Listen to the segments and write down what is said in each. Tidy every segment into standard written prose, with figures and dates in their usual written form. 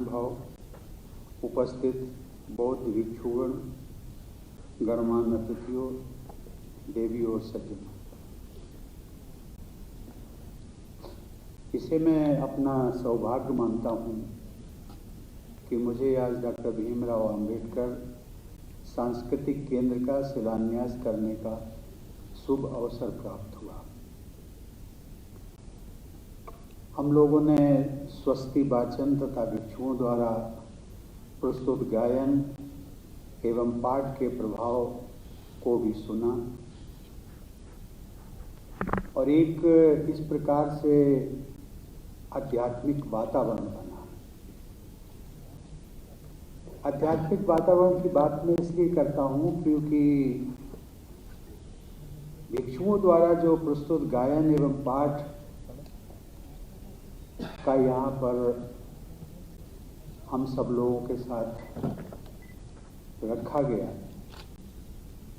महानुभाव, उपस्थित बौद्ध भिक्षुगण, गणमान्य अतिथियों, देवी और सज्जनों, इसे मैं अपना सौभाग्य मानता हूँ कि मुझे आज डॉक्टर भीमराव अंबेडकर सांस्कृतिक केंद्र का शिलान्यास करने का शुभ अवसर प्राप्त हुआ। हम लोगों ने स्वस्ति वाचन तथा भिक्षुओं द्वारा प्रस्तुत गायन एवं पाठ के प्रभाव को भी सुना और एक इस प्रकार से आध्यात्मिक वातावरण बना। आध्यात्मिक वातावरण की बात मैं इसलिए करता हूँ क्योंकि भिक्षुओं द्वारा जो प्रस्तुत गायन एवं पाठ का यहाँ पर हम सब लोगों के साथ रखा गया,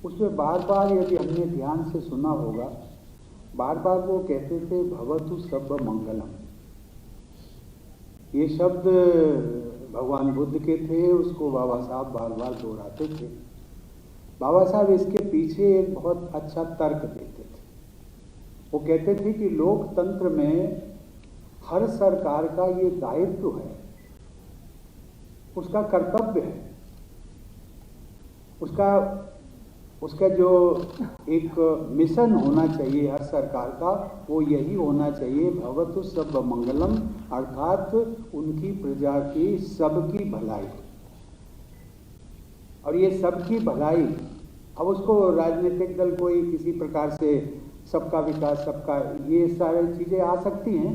उसमें बार बार यदि हमने ध्यान से सुना होगा, बार बार वो कहते थे भवतु सर्व मंगलम। ये शब्द भगवान बुद्ध के थे, उसको बाबा साहब बार बार दोहराते थे। बाबा साहब इसके पीछे एक बहुत अच्छा तर्क देते थे। वो कहते थे कि लोकतंत्र में हर सरकार का ये दायित्व है, उसका कर्तव्य है, उसका जो एक मिशन होना चाहिए हर सरकार का, वो यही होना चाहिए भवतु सर्व मंगलम, अर्थात उनकी प्रजा की सबकी भलाई। और ये सबकी भलाई, अब उसको राजनीतिक दल कोई किसी प्रकार से सबका विकास, सबका, ये सारी चीज़ें आ सकती हैं,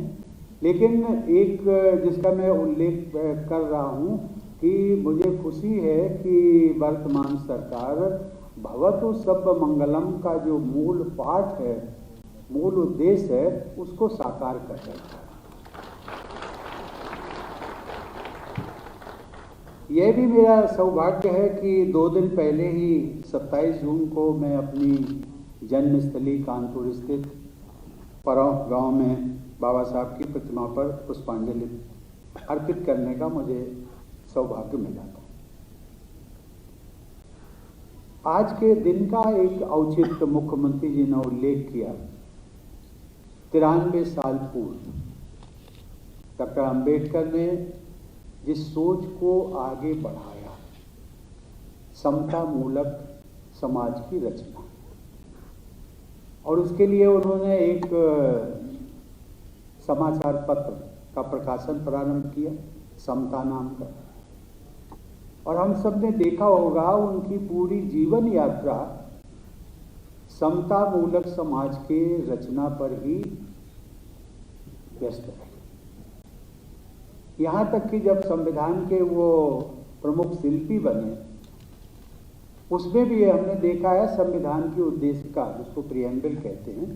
लेकिन एक जिसका मैं उल्लेख कर रहा हूँ कि मुझे खुशी है कि वर्तमान सरकार भवतु सर्व मंगलम का जो मूल पाठ है, मूल उद्देश्य है, उसको साकार कर रही है। यह भी मेरा सौभाग्य है कि 2 दिन पहले ही 27 जून को मैं अपनी जन्मस्थली कानपुर स्थित परौंठ गांव में बाबा साहब की प्रतिमा पर पुष्पांजलि अर्पित करने का मुझे सौभाग्य मिला था। आज के दिन का एक औचित्य मुख्यमंत्री जी ने उल्लेख किया। 93 साल पूर्व डॉक्टर अंबेडकर ने जिस सोच को आगे बढ़ाया, समता मूलक समाज की रचना, और उसके लिए उन्होंने एक समाचार पत्र का प्रकाशन प्रारंभ किया, समता नाम का। और हम सब ने देखा होगा उनकी पूरी जीवन यात्रा समता मूलक समाज के रचना पर ही व्यस्त रही। यहाँ तक कि जब संविधान के वो प्रमुख शिल्पी बने, उसमें भी हमने देखा है संविधान की उद्देशिका, जिसको प्रिएम्बल कहते हैं,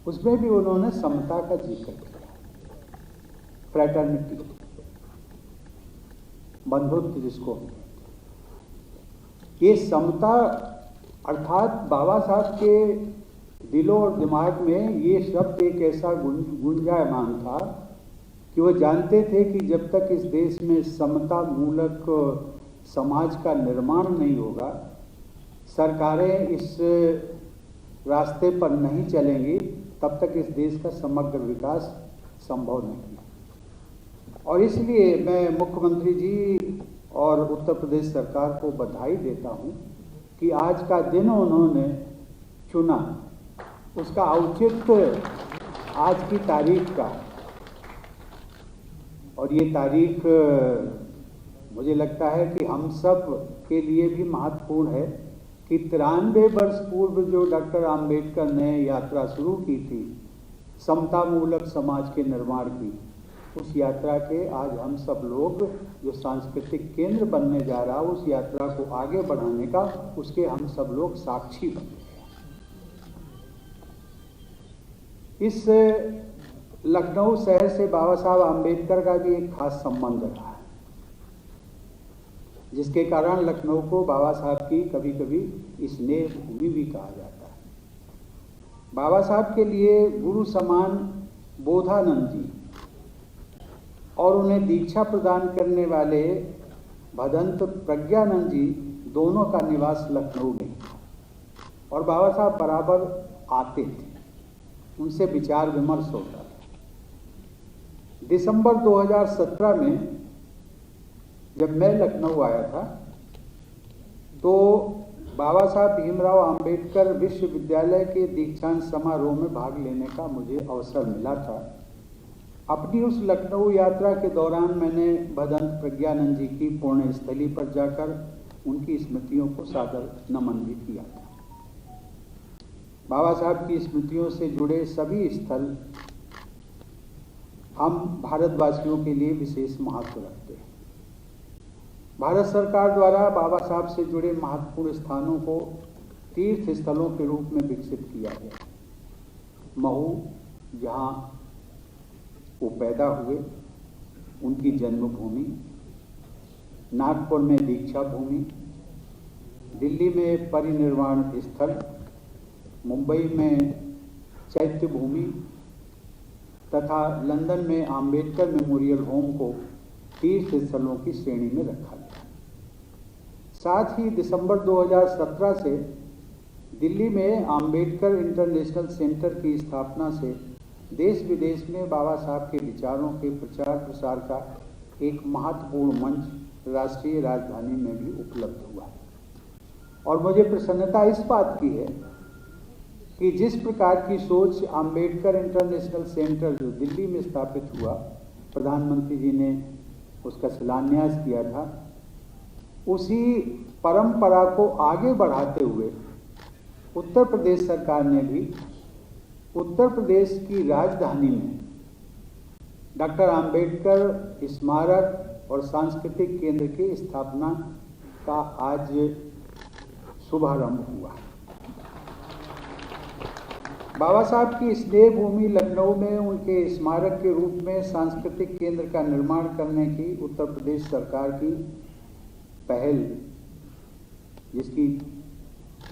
उसमें भी उन्होंने समता का जिक्र किया, फ्रेटर्निटी, बंधुत्व जिसको। ये समता अर्थात बाबा साहब के दिलों और दिमाग में ये शब्द एक ऐसा गुंजायमान था कि वो जानते थे कि जब तक इस देश में समता मूलक समाज का निर्माण नहीं होगा, सरकारें इस रास्ते पर नहीं चलेंगी, तब तक इस देश का समग्र विकास संभव नहीं है। और इसलिए मैं मुख्यमंत्री जी और उत्तर प्रदेश सरकार को बधाई देता हूं कि आज का दिन उन्होंने चुना, उसका औचित्य आज की तारीख का। और ये तारीख मुझे लगता है कि हम सब के लिए भी महत्वपूर्ण है कि 93 वर्ष पूर्व जो डॉक्टर अंबेडकर ने यात्रा शुरू की थी समता मूलक समाज के निर्माण की, उस यात्रा के आज हम सब लोग जो सांस्कृतिक केंद्र बनने जा रहा है, उस यात्रा को आगे बढ़ाने का, उसके हम सब लोग साक्षी बन गए। इस लखनऊ शहर से बाबा साहब अंबेडकर का भी एक खास संबंध रहा है, जिसके कारण लखनऊ को बाबा साहब की कभी कभी स्नेह भूमि भी कहा जाता है। बाबा साहब के लिए गुरु समान बोधानंद जी और उन्हें दीक्षा प्रदान करने वाले भदंत प्रज्ञानंद जी दोनों का निवास लखनऊ में था और बाबा साहब बराबर आते थे, उनसे विचार विमर्श होता था। दिसंबर 2017 में जब मैं लखनऊ आया था तो बाबा साहब भीमराव अंबेडकर विश्वविद्यालय के दीक्षांत समारोह में भाग लेने का मुझे अवसर मिला था। अपनी उस लखनऊ यात्रा के दौरान मैंने भदंत प्रज्ञानंद जी की पुण्य स्थली पर जाकर उनकी स्मृतियों को सादर नमन भी किया था। बाबा साहब की स्मृतियों से जुड़े सभी स्थल हम भारतवासियों के लिए विशेष महत्व रखते हैं। भारत सरकार द्वारा बाबा साहब से जुड़े महत्वपूर्ण स्थानों को तीर्थ स्थलों के रूप में विकसित किया गया। महू, जहाँ वो पैदा हुए, उनकी जन्मभूमि, नागपुर में दीक्षा भूमि, दिल्ली में परिनिर्वाण स्थल, मुंबई में चैत्य भूमि तथा लंदन में आम्बेडकर मेमोरियल होम को तीर्थ स्थलों की श्रेणी में रखा गया। साथ ही दिसंबर 2017 से दिल्ली में आम्बेडकर इंटरनेशनल सेंटर की स्थापना से देश विदेश में बाबा साहब के विचारों के प्रचार प्रसार का एक महत्वपूर्ण मंच राष्ट्रीय राजधानी में भी उपलब्ध हुआ है। और मुझे प्रसन्नता इस बात की है कि जिस प्रकार की सोच आम्बेडकर इंटरनेशनल सेंटर जो दिल्ली में स्थापित हुआ, प्रधानमंत्री जी ने उसका शिलान्यास किया था, उसी परंपरा को आगे बढ़ाते हुए उत्तर प्रदेश सरकार ने भी उत्तर प्रदेश की राजधानी में डॉक्टर अंबेडकर स्मारक और सांस्कृतिक केंद्र की स्थापना का आज शुभारंभ हुआ। बाबा साहब की स्नेह भूमि लखनऊ में उनके स्मारक के रूप में सांस्कृतिक केंद्र का निर्माण करने की उत्तर प्रदेश सरकार की पहल, जिसकी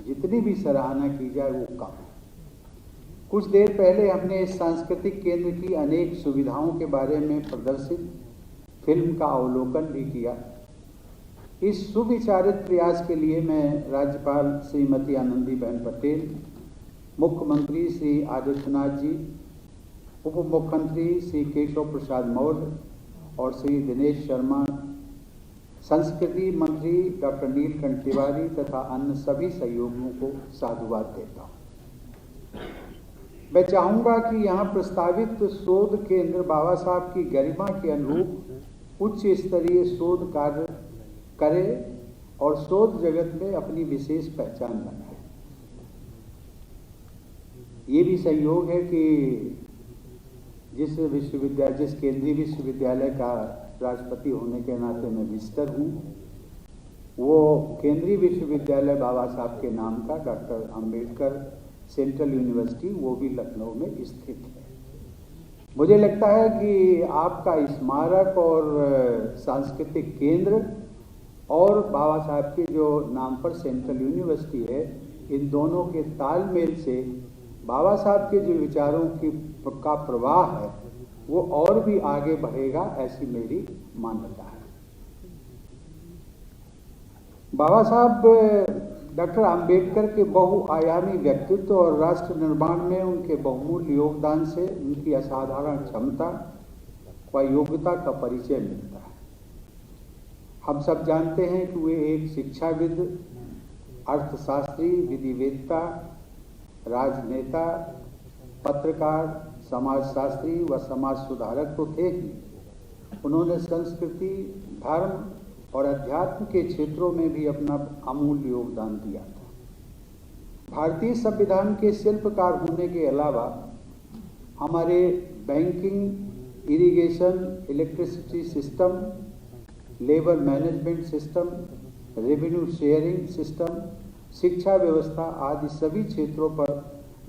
जितनी भी सराहना की जाए वो कम है। कुछ देर पहले हमने इस सांस्कृतिक केंद्र की अनेक सुविधाओं के बारे में प्रदर्शित फिल्म का अवलोकन भी किया। इस सुविचारित प्रयास के लिए मैं राज्यपाल श्रीमती आनंदीबेन पटेल, मुख्यमंत्री श्री आदित्यनाथ जी, उप मुख्यमंत्री श्री केशव प्रसाद मौर्य और श्री दिनेश शर्मा, संस्कृति मंत्री डॉक्टर नीलकंठ तिवारी तथा अन्य सभी सहयोगियों को साधुवाद देता हूँ। मैं चाहूँगा कि यहाँ प्रस्तावित शोध केंद्र बाबा साहब की गरिमा के अनुरूप उच्च स्तरीय शोध कार्य करे और शोध जगत में अपनी विशेष पहचान बनाए। ये भी संयोग है कि जिस केंद्रीय विश्वविद्यालय का राष्ट्रपति होने के नाते मैं विजिटर हूँ, वो केंद्रीय विश्वविद्यालय बाबा साहब के नाम का डॉक्टर अंबेडकर सेंट्रल यूनिवर्सिटी, वो भी लखनऊ में स्थित है। मुझे लगता है कि आपका स्मारक और सांस्कृतिक केंद्र और बाबा साहब के जो नाम पर सेंट्रल यूनिवर्सिटी है, इन दोनों के तालमेल से बाबा साहब के जो विचारों का प्रवाह है वो और भी आगे बढ़ेगा, ऐसी मेरी मान्यता है। बाबा साहब डॉक्टर अंबेडकर के बहुआयामी व्यक्तित्व और राष्ट्र निर्माण में उनके बहुमूल्य योगदान से उनकी असाधारण क्षमता व योग्यता का परिचय मिलता है। हम सब जानते हैं कि वे एक शिक्षाविद, अर्थशास्त्री, विधिवेत्ता, राजनेता, पत्रकार, समाजशास्त्री व समाज सुधारक तो थे ही, उन्होंने संस्कृति, धर्म और अध्यात्म के क्षेत्रों में भी अपना अमूल्य योगदान दिया था। भारतीय संविधान के शिल्पकार होने के अलावा हमारे banking, irrigation, electricity system, labour management system, revenue sharing system, शिक्षा व्यवस्था आदि सभी क्षेत्रों पर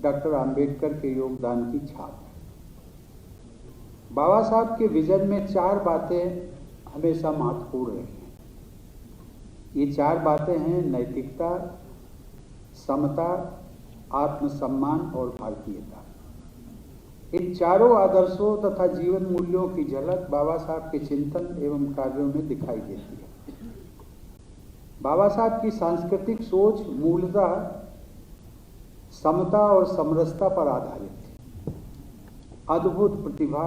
डॉक्टर अंबेडकर के योगदान की छाप है। बाबा साहब के विजन में 4 बातें हमेशा महत्वपूर्ण रही हैं। ये 4 बातें हैं नैतिकता, समता, आत्मसम्मान और भारतीयता। इन चारों आदर्शों तथा जीवन मूल्यों की झलक बाबा साहब के चिंतन एवं कार्यों में दिखाई देती है। बाबा साहब की सांस्कृतिक सोच मूलतः समता और समरसता पर आधारित थी। अद्भुत प्रतिभा,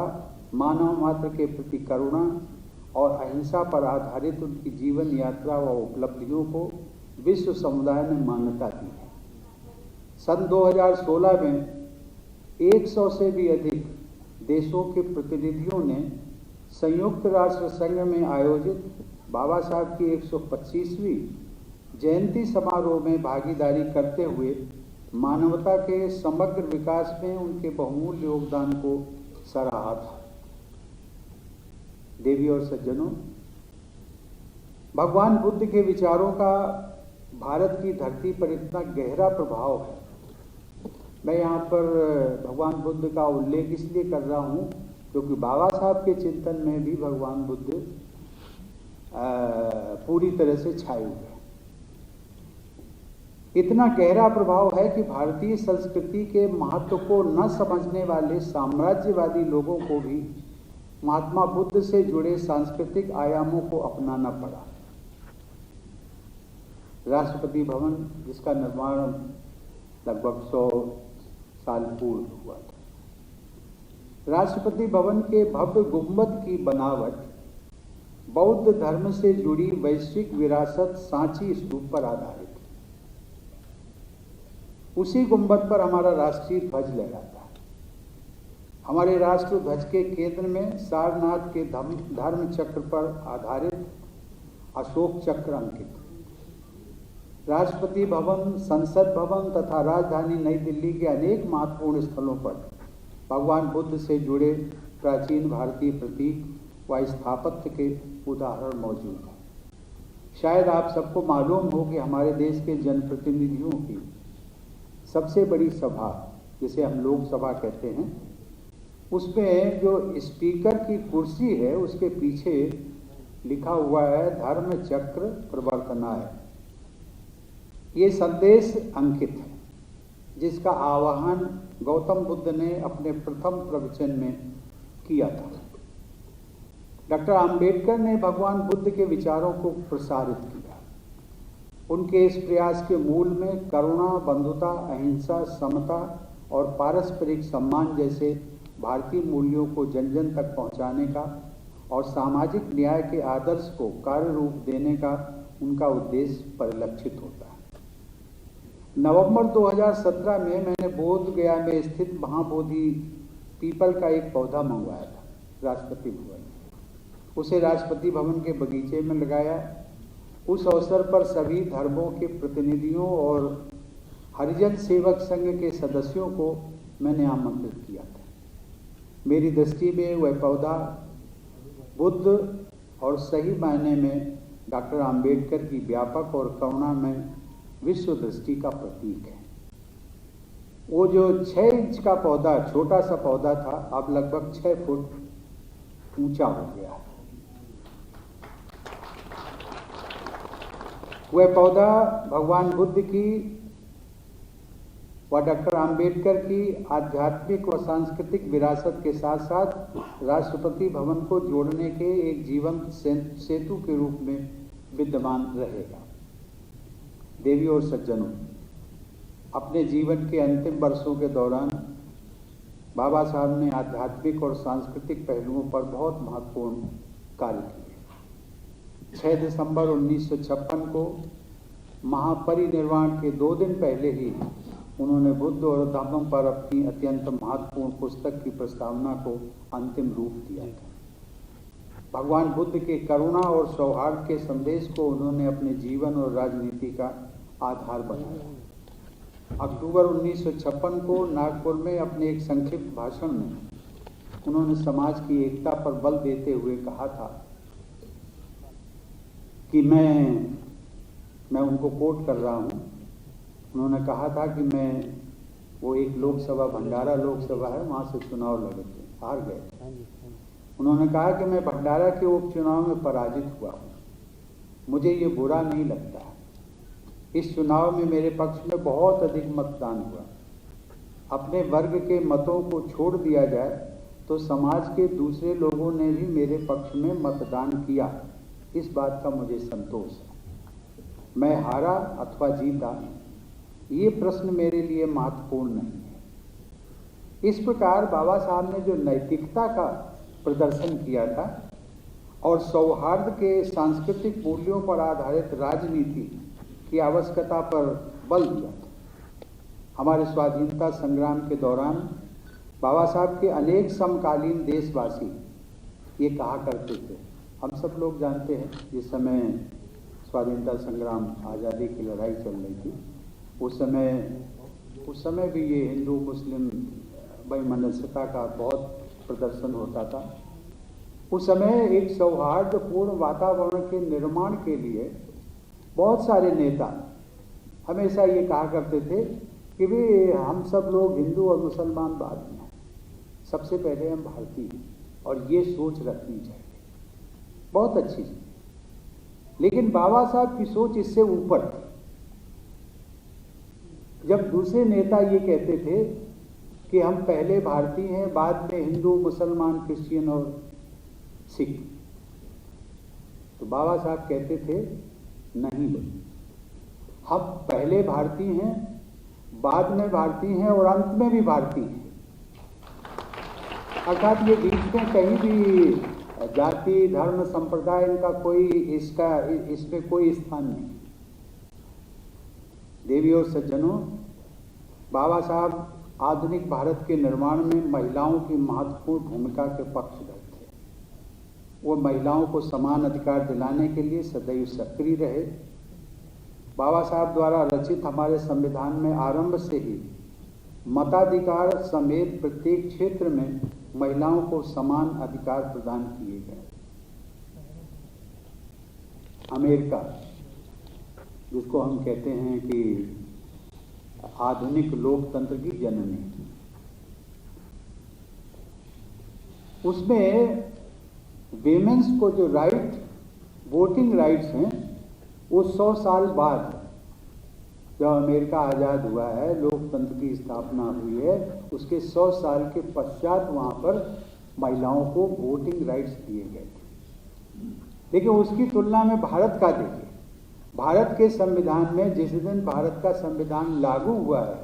मानव मात्र के प्रति करुणा और अहिंसा पर आधारित उनकी जीवन यात्रा व उपलब्धियों को विश्व समुदाय ने मान्यता दी है। सन 2016 में 100 से भी अधिक देशों के प्रतिनिधियों ने संयुक्त राष्ट्र संघ में आयोजित बाबा साहब की 125वीं जयंती समारोह में भागीदारी करते हुए मानवता के समग्र विकास में उनके बहुमूल्य योगदान को सराहा था। देवी और सज्जनों, भगवान बुद्ध के विचारों का भारत की धरती पर इतना गहरा प्रभाव है। मैं यहाँ पर भगवान बुद्ध का उल्लेख इसलिए कर रहा हूँ क्योंकि बाबा साहब के चिंतन में भी भगवान बुद्ध पूरी तरह से छाए हुए हैं। इतना गहरा प्रभाव है कि भारतीय संस्कृति के महत्व को न समझने वाले साम्राज्यवादी लोगों को भी महात्मा बुद्ध से जुड़े सांस्कृतिक आयामों को अपनाना पड़ा। राष्ट्रपति भवन, जिसका निर्माण लगभग 100 साल पूर्व हुआ था, राष्ट्रपति भवन के भव्य गुंबद की बनावट बौद्ध धर्म से जुड़ी वैश्विक विरासत सांची स्तूप पर आधारित है। उसी गुंबद पर हमारा राष्ट्रीय ध्वज लहराता है। हमारे राष्ट्र ध्वज के केंद्र में सारनाथ के धर्म चक्र पर आधारित अशोक चक्र अंकित। राष्ट्रपति भवन, संसद भवन तथा राजधानी नई दिल्ली के अनेक महत्वपूर्ण स्थलों पर भगवान बुद्ध से जुड़े प्राचीन भारतीय प्रतीक व स्थापत्य के उदाहरण मौजूद हैं। शायद आप सबको मालूम हो कि हमारे देश के जनप्रतिनिधियों की सबसे बड़ी सभा, जिसे हम लोकसभा कहते हैं, उसमें जो स्पीकर की कुर्सी है उसके पीछे लिखा हुआ है धर्म चक्र प्रवर्तनाय। ये संदेश अंकित है, जिसका आह्वान गौतम बुद्ध ने अपने प्रथम प्रवचन में किया था। डॉक्टर आम्बेडकर ने भगवान बुद्ध के विचारों को प्रसारित किया। उनके इस प्रयास के मूल में करुणा, बंधुता, अहिंसा, समता और पारस्परिक सम्मान जैसे भारतीय मूल्यों को जन जन तक पहुंचाने का और सामाजिक न्याय के आदर्श को कार्य रूप देने का उनका उद्देश्य परिलक्षित होता है। नवंबर 2017 में मैंने बोध गया में स्थित महाबोधि पीपल का एक पौधा मंगवाया था राष्ट्रपति भवन। उसे राष्ट्रपति भवन के बगीचे में लगाया। उस अवसर पर सभी धर्मों के प्रतिनिधियों और हरिजन सेवक संघ के सदस्यों को मैंने आमंत्रित किया था। मेरी दृष्टि में वह पौधा बुद्ध और सही मायने में डॉक्टर आम्बेडकर की व्यापक और करुणामय विश्व दृष्टि का प्रतीक है। वो जो 6 इंच का पौधा, छोटा सा पौधा था, अब लगभग 6 फुट ऊंचा हो गया है। वह पौधा भगवान बुद्ध की व डॉक्टर आम्बेडकर की आध्यात्मिक व सांस्कृतिक विरासत के साथ साथ राष्ट्रपति भवन को जोड़ने के एक जीवंत सेतु के रूप में विद्यमान रहेगा। देवी और सज्जनों, अपने जीवन के अंतिम वर्षों के दौरान बाबा साहब ने आध्यात्मिक और सांस्कृतिक पहलुओं पर बहुत महत्वपूर्ण कार्य किए। 6 दिसंबर 1956 को महापरिनिर्वाण के 2 दिन पहले ही उन्होंने बुद्ध और धम्म पर अपनी अत्यंत महत्वपूर्ण पुस्तक की प्रस्तावना को अंतिम रूप दिया था। भगवान बुद्ध के करुणा और सौहार्द के संदेश को उन्होंने अपने जीवन और राजनीति का आधार बनाया। अक्टूबर 1956 को नागपुर में अपने एक संक्षिप्त भाषण में उन्होंने समाज की एकता पर बल देते हुए कहा था कि मैं उनको कोट कर रहा हूँ। उन्होंने कहा था कि वो एक लोकसभा, भंडारा लोकसभा है, वहाँ से चुनाव लड़े थे, हार गए। उन्होंने कहा कि मैं भंडारा के उपचुनाव में पराजित हुआ हूँ, मुझे ये बुरा नहीं लगता। इस चुनाव में मेरे पक्ष में बहुत अधिक मतदान हुआ। अपने वर्ग के मतों को छोड़ दिया जाए तो समाज के दूसरे लोगों ने भी मेरे पक्ष में मतदान किया, इस बात का मुझे संतोष है। मैं हारा अथवा जीता, ये प्रश्न मेरे लिए महत्वपूर्ण नहीं है। इस प्रकार बाबा साहब ने जो नैतिकता का प्रदर्शन किया था और सौहार्द के सांस्कृतिक मूल्यों पर आधारित राजनीति की आवश्यकता पर बल दिया था। हमारे स्वाधीनता संग्राम के दौरान बाबा साहब के अनेक समकालीन देशवासी ये कहा करते थे, हम सब लोग जानते हैं जिस समय स्वाधीनता संग्राम आज़ादी की लड़ाई चल रही थी, उस समय भी ये हिंदू मुस्लिम वैमनस्यता का बहुत प्रदर्शन होता था। उस समय एक सौहार्दपूर्ण वातावरण के निर्माण के लिए बहुत सारे नेता हमेशा ये कहा करते थे कि भाई हम सब लोग हिंदू और मुसलमान बाद में हैं, सबसे पहले हम भारतीय हैं, और ये सोच रखनी चाहिए। बहुत अच्छी चीज। लेकिन बाबा साहब की सोच इससे ऊपर थी। जब दूसरे नेता ये कहते थे कि हम पहले भारतीय हैं, बाद में हिंदू मुसलमान क्रिश्चियन और सिख, तो बाबा साहब कहते थे नहीं भाई, हम पहले भारतीय हैं, बाद में भारतीय हैं और अंत में भी भारतीय हैं। अर्थात ये बीच में कहीं भी जाति धर्म संप्रदाय इनका कोई इसमें कोई स्थान नहीं। देवियों और सज्जनों, बाबा साहब आधुनिक भारत के निर्माण में महिलाओं की महत्वपूर्ण भूमिका के पक्षधर थे। वो महिलाओं को समान अधिकार दिलाने के लिए सदैव सक्रिय रहे। बाबा साहब द्वारा रचित हमारे संविधान में आरंभ से ही मताधिकार समेत प्रत्येक क्षेत्र में महिलाओं को समान अधिकार प्रदान किए गए। अमेरिका, जिसको हम कहते हैं कि आधुनिक लोकतंत्र की जननी, उसमें विमेंस को जो वोटिंग राइट्स हैं, वो 100 साल बाद जब अमेरिका आज़ाद हुआ है, लोकतंत्र की स्थापना हुई है, उसके 100 साल के पश्चात वहाँ पर महिलाओं को वोटिंग राइट्स दिए गए थे। लेकिन उसकी तुलना में भारत का देखिए, भारत के संविधान में जिस दिन भारत का संविधान लागू हुआ है,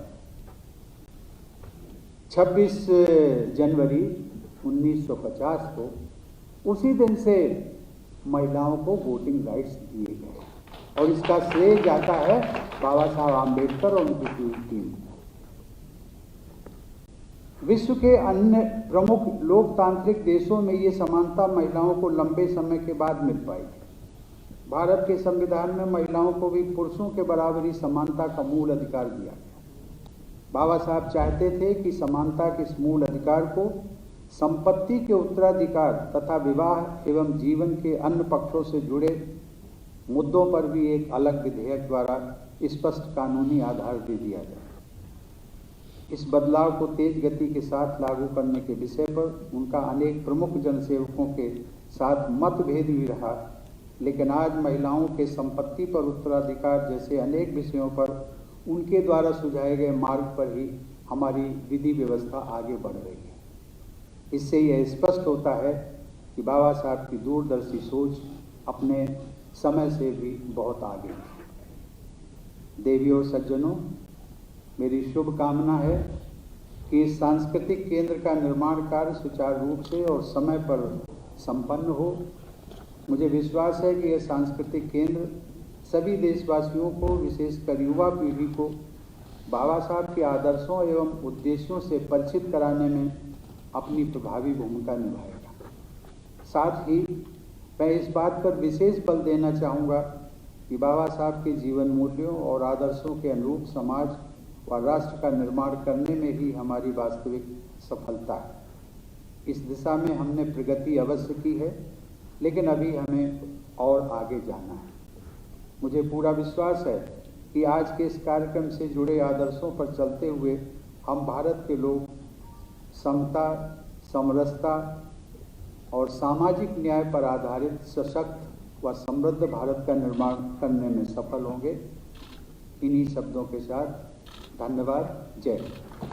26 जनवरी 1950 को, उसी दिन से महिलाओं को वोटिंग राइट्स दिए गए। और इसका श्रेय जाता है बाबा साहब आम्बेडकर और उनकी पूरी टीम। विश्व के अन्य प्रमुख लोकतांत्रिक देशों में ये समानता महिलाओं को लंबे समय के बाद मिल पाई। भारत के संविधान में महिलाओं को भी पुरुषों के बराबरी समानता का मूल अधिकार दिया गया। बाबा साहब चाहते थे कि समानता के इस मूल अधिकार को संपत्ति के उत्तराधिकार तथा विवाह एवं जीवन के अन्य पक्षों से जुड़े मुद्दों पर भी एक अलग विधेयक द्वारा स्पष्ट कानूनी आधार दे दिया जाए। इस बदलाव को तेज गति के साथ लागू करने के विषय पर उनका अनेक प्रमुख जनसेवकों के साथ मतभेद भी रहा, लेकिन आज महिलाओं के संपत्ति पर उत्तराधिकार जैसे अनेक विषयों पर उनके द्वारा सुझाए गए मार्ग पर ही हमारी विधि व्यवस्था आगे बढ़ रही है। इससे यह स्पष्ट होता है कि बाबा साहब की दूरदर्शी सोच अपने समय से भी बहुत आगे है। देवियों और सज्जनों, मेरी शुभकामना है कि इस सांस्कृतिक केंद्र का निर्माण कार्य सुचारू रूप से और समय पर संपन्न हो। मुझे विश्वास है कि यह सांस्कृतिक केंद्र सभी देशवासियों को, विशेषकर युवा पीढ़ी को बाबा साहब के आदर्शों एवं उद्देश्यों से परिचित कराने में अपनी प्रभावी भूमिका निभाएगा। साथ ही मैं इस बात पर विशेष बल देना चाहूँगा कि बाबा साहब के जीवन मूल्यों और आदर्शों के अनुरूप समाज व राष्ट्र का निर्माण करने में ही हमारी वास्तविक सफलता है। इस दिशा में हमने प्रगति अवश्य की है, लेकिन अभी हमें और आगे जाना है। मुझे पूरा विश्वास है कि आज के इस कार्यक्रम से जुड़े आदर्शों पर चलते हुए हम भारत के लोग समता, समरसता और सामाजिक न्याय पर आधारित सशक्त व समृद्ध भारत का निर्माण करने में सफल होंगे। इन्हीं शब्दों के साथ धन्यवाद। जय हिंद।